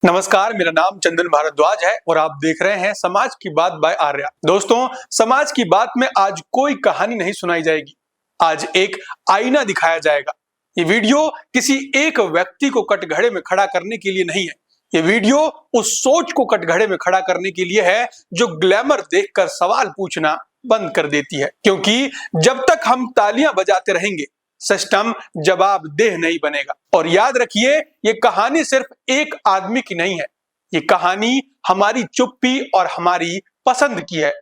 नमस्कार, मेरा नाम चंदन भारद्वाज है और आप देख रहे हैं समाज की बात बाय आर्या। दोस्तों, समाज की बात में आज कोई कहानी नहीं सुनाई जाएगी। आज एक आईना दिखाया जाएगा। ये वीडियो किसी एक व्यक्ति को कटघरे में खड़ा करने के लिए नहीं है। ये वीडियो उस सोच को कटघरे में खड़ा करने के लिए है जो ग्लैमर देखकर सवाल पूछना बंद कर देती है। क्योंकि जब तक हम तालियां बजाते रहेंगे, सिस्टम जवाबदेह नहीं बनेगा। और याद रखिए, ये कहानी सिर्फ एक आदमी की नहीं है। ये कहानी हमारी चुप्पी और हमारी पसंद की है।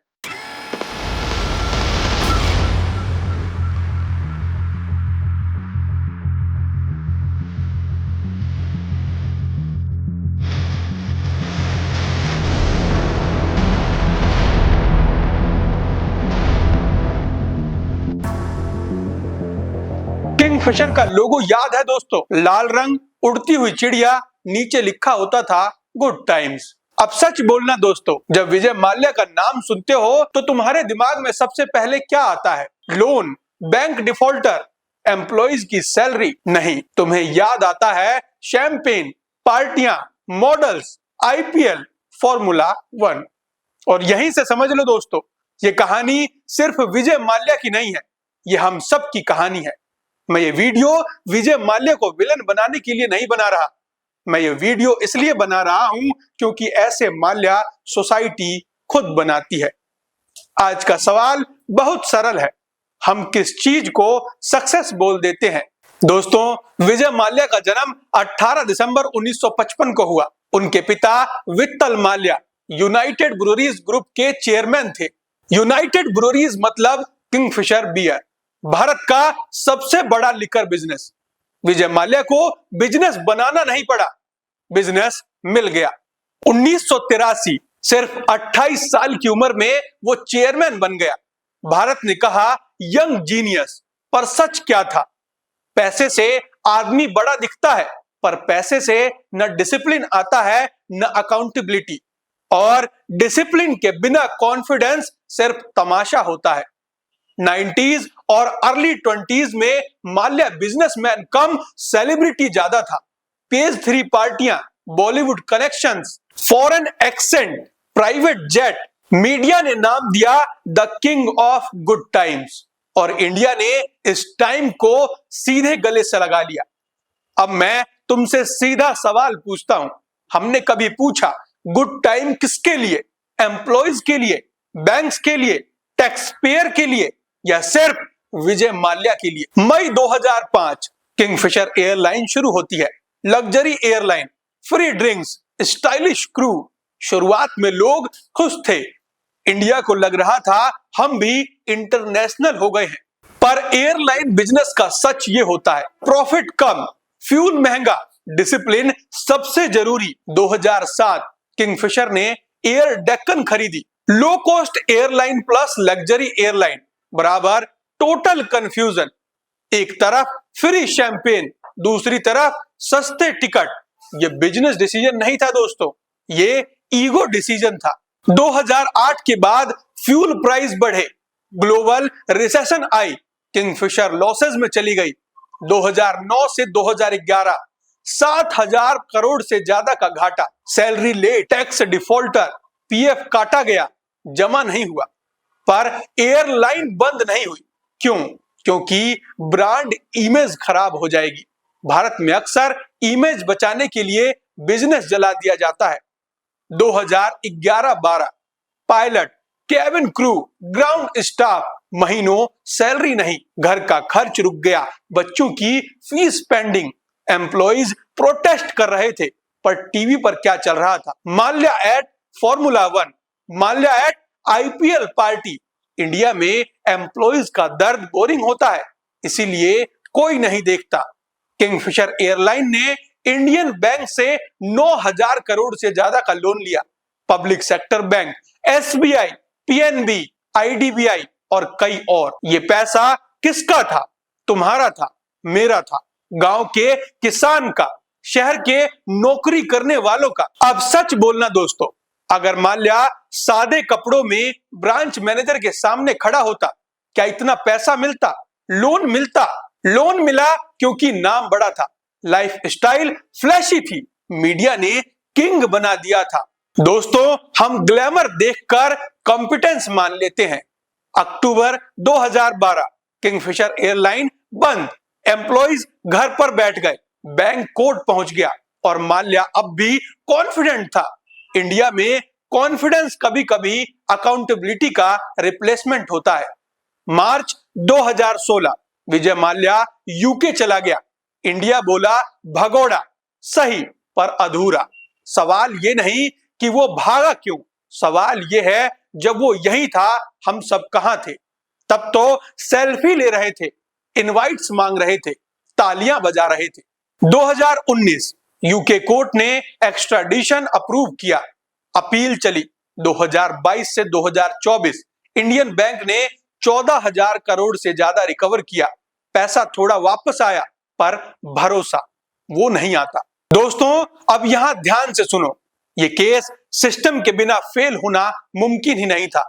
किंगफिशर का लोगो याद है दोस्तों? लाल रंग, उड़ती हुई चिड़िया, नीचे लिखा होता था गुड टाइम्स। अब सच बोलना दोस्तों, जब विजय माल्या का नाम सुनते हो तो तुम्हारे दिमाग में सबसे पहले क्या आता है? लोन, बैंक डिफॉल्टर, एम्प्लॉइज की सैलरी? नहीं, तुम्हें याद आता है शैंपेन, पार्टियां, मॉडल्स, आईपीएल, फॉर्मूला 1। और यहीं से समझ लो दोस्तों, ये कहानी सिर्फ विजय माल्या की नहीं है, ये हम सब की कहानी है। मैं ये वीडियो विजय माल्या को विलन बनाने के लिए नहीं बना रहा। मैं ये वीडियो इसलिए बना रहा हूं क्योंकि ऐसे माल्या सोसाइटी खुद बनाती है। आज का सवाल बहुत सरल है, हम किस चीज को सक्सेस बोल देते हैं? दोस्तों, विजय माल्या का जन्म 18 दिसंबर 1955 को हुआ। उनके पिता वित्तल माल्या यूनाइटेड ब्रूअरीज ग्रुप के चेयरमैन थे। यूनाइटेड ब्रूअरीज मतलब किंगफिशर बियर, भारत का सबसे बड़ा लिकर बिजनेस। विजय माल्या को बिजनेस बनाना नहीं पड़ा, बिजनेस मिल गया। 1983, सिर्फ 28 साल की उम्र में वो चेयरमैन बन गया। भारत ने कहा यंग जीनियस, पर सच क्या था? पैसे से आदमी बड़ा दिखता है, पर पैसे से न डिसिप्लिन आता है न अकाउंटेबिलिटी, और डिसिप्लिन के बिना कॉन्फिडेंस सिर्फ तमाशा होता है। 90s और अर्ली 20s में माल्या बिजनेसमैन कम सेलिब्रिटी ज्यादा था। पेज 3 पार्टियां, Bollywood connections, foreign accent, private jet. Media ने नाम दिया the king of good times, और इंडिया ने इस टाइम को सीधे गले से लगा लिया। अब मैं तुमसे सीधा सवाल पूछता हूं, हमने कभी पूछा गुड टाइम किसके लिए? एम्प्लॉइज के लिए, बैंक्स के लिए, टैक्स पेयर के लिए, या सिर्फ विजय माल्या के लिए? मई 2005, किंगफिशर एयरलाइन शुरू होती है। Luxury airline, free drinks, stylish crew. शुरुआत में लोग खुश थे, इंडिया को लग रहा था हम भी इंटरनेशनल हो गए हैं। पर एयरलाइन बिजनेस का सच ये होता है, प्रॉफिट कम, फ्यूल महंगा, डिसिप्लिन सबसे जरूरी। 2007, किंगफिशर ने एयर डेक्कन खरीदी। Low cost airline plus luxury airline बराबर टोटल कंफ्यूजन। एक तरफ फ्री शैंपेन, दूसरी तरफ सस्ते टिकट। ये बिजनेस डिसीजन नहीं था दोस्तों, ये ईगो डिसीजन था। 2008 के बाद फ्यूल प्राइस बढ़े, ग्लोबल रिसेशन आई, किंगफिशर लॉसेस में चली गई। 2009 से 2011, 7,000 करोड़ से ज्यादा का घाटा। Salary late, tax defaulter, PF काटा गया, जमा नहीं हुआ। पर एयरलाइन बंद नहीं हुई। क्यों? क्योंकि ब्रांड इमेज खराब हो जाएगी। भारत में अक्सर इमेज बचाने के लिए बिजनेस जला दिया जाता है। 2011-12, pilot, cabin crew, ground staff, महीनों सैलरी नहीं, घर का खर्च रुक गया, बच्चों की फीस पेंडिंग। एम्प्लॉइज प्रोटेस्ट कर रहे थे, पर टीवी पर क्या चल रहा था? Mallya at formula 1, Mallya at IPL party. India में एम्प्लॉइज का दर्द बोरिंग होता है, इसीलिए कोई नहीं देखता। किंगफिशर एयरलाइन ने इंडियन बैंक से 9,000 करोड़ से ज्यादा का लोन लिया। Public sector bank, SBI, PNB, IDBI और कई और। ये पैसा किसका था? तुम्हारा था, मेरा था, गांव के किसान का, शहर के नौकरी करने वालों का। अब सच बोलना दोस्तों, अगर माल्या सादे कपड़ों में ब्रांच मैनेजर के सामने खड़ा होता, क्या इतना पैसा मिलता? लोन मिलता? लोन मिला क्योंकि नाम बड़ा था, लाइफ स्टाइल फ्लैशी थी, मीडिया ने किंग बना दिया था। दोस्तों, हम ग्लैमर देखकर कॉम्पिटेंस मान लेते हैं। अक्टूबर 2012, किंगफिशर एयरलाइन बंद, एम्प्लॉइज घर पर बैठ गए, बैंक कोर्ट पहुंच गया और माल्या अब भी कॉन्फिडेंट था। इंडिया में कॉन्फिडेंस कभी कभी अकाउंटेबिलिटी का रिप्लेसमेंट होता है। मार्च 2016, विजय माल्या यूके चला गया। इंडिया बोला भगोड़ा, सही पर अधूरा। सवाल ये नहीं कि वो भागा क्यों, सवाल ये है जब वो यही था हम सब कहां थे। तब तो सेल्फी ले रहे थे, इनवाइट्स मांग रहे थे, तालियां बजा रहे थे। 2019, यूके कोर्ट ने एक्स्ट्राडिशन अप्रूव किया, अपील चली। 2022 से 2024, इंडियन बैंक ने 14,000 करोड़ से ज्यादा रिकवर किया। पैसा थोड़ा वापस आया, पर भरोसा वो नहीं आता। दोस्तों, अब यहां ध्यान से सुनो, ये केस सिस्टम के बिना फेल होना मुमकिन ही नहीं था।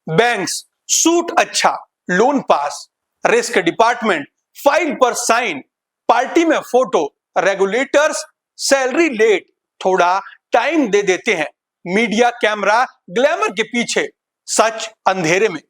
बैंक्स सूट अच्छा, loan pass, risk department file पर साइन, पार्टी में फोटो, रेगुलेटर्स सैलरी लेट, थोड़ा टाइम दे देते हैं, मीडिया कैमरा ग्लैमर के पीछे, सच अंधेरे में।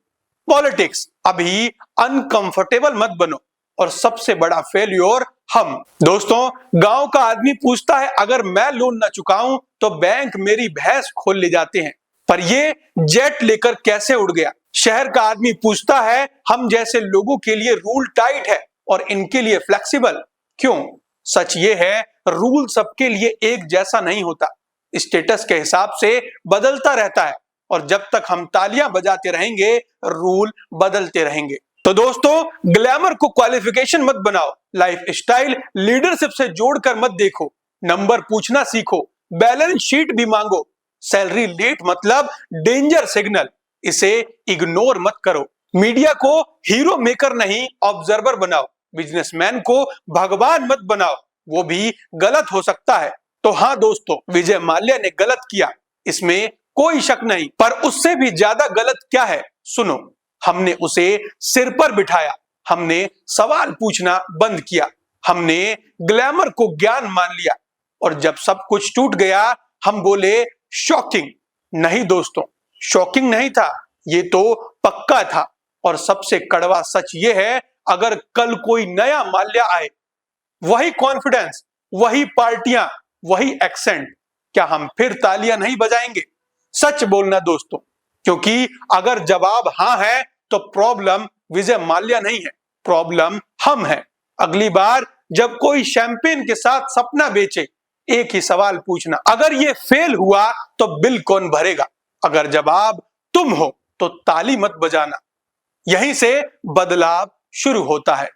पॉलिटिक्स अभी अनकंफर्टेबल मत बनो। और सबसे बड़ा फेल्योर हम। दोस्तों, गांव का आदमी पूछता है अगर मैं लोन ना चुकाऊं तो बैंक मेरी भैंस खोल ले जाते हैं, पर ये जेट लेकर कैसे उड़ गया। शहर का आदमी पूछता है हम जैसे लोगों के लिए रूल टाइट है और इनके लिए फ्लेक्सिबल क्यों। सच ये है, रूल सबके लिए एक जैसा नहीं होता, स्टेटस के हिसाब से बदलता रहता है। और जब तक हम तालियां बजाते रहेंगे, रूल बदलते रहेंगे। तो दोस्तों, ग्लैमर को क्वालिफिकेशन मत बनाओ, लाइफ स्टाइल लीडरशिप से जोड़कर मत देखो। नंबर पूछना सीखो, बैलेंस शीट भी मांगो। सैलरी लेट मतलब डेंजर सिग्नल, इसे इग्नोर मत करो। मीडिया को हीरो मेकर नहीं, ऑब्जर्वर बनाओ। बिजनेसमैन को भगवान मत बनाओ, वो भी गलत हो सकता है। तो हाँ दोस्तों, विजय माल्या ने गलत किया, इसमें कोई शक नहीं, पर उससे भी ज्यादा गलत क्या है सुनो। हमने उसे सिर पर बिठाया, हमने सवाल पूछना बंद किया, हमने ग्लैमर को ज्ञान मान लिया, और जब सब कुछ टूट गया हम बोले शॉकिंग। नहीं दोस्तों, शॉकिंग नहीं था, ये तो पक्का था। और सबसे कड़वा सच ये है, अगर कल कोई नया माल्या आए, वही कॉन्फिडेंस, वही पार्टियां, वही एक्सेंट, क्या हम फिर तालियां नहीं बजाएंगे। सच बोलना दोस्तों, क्योंकि अगर जवाब हां है तो प्रॉब्लम विजय माल्या नहीं है, प्रॉब्लम हम हैं। अगली बार जब कोई शैंपेन के साथ सपना बेचे, एक ही सवाल पूछना, अगर ये फेल हुआ तो बिल कौन भरेगा। अगर जवाब तुम हो तो ताली मत बजाना। यहीं से बदलाव शुरू होता है।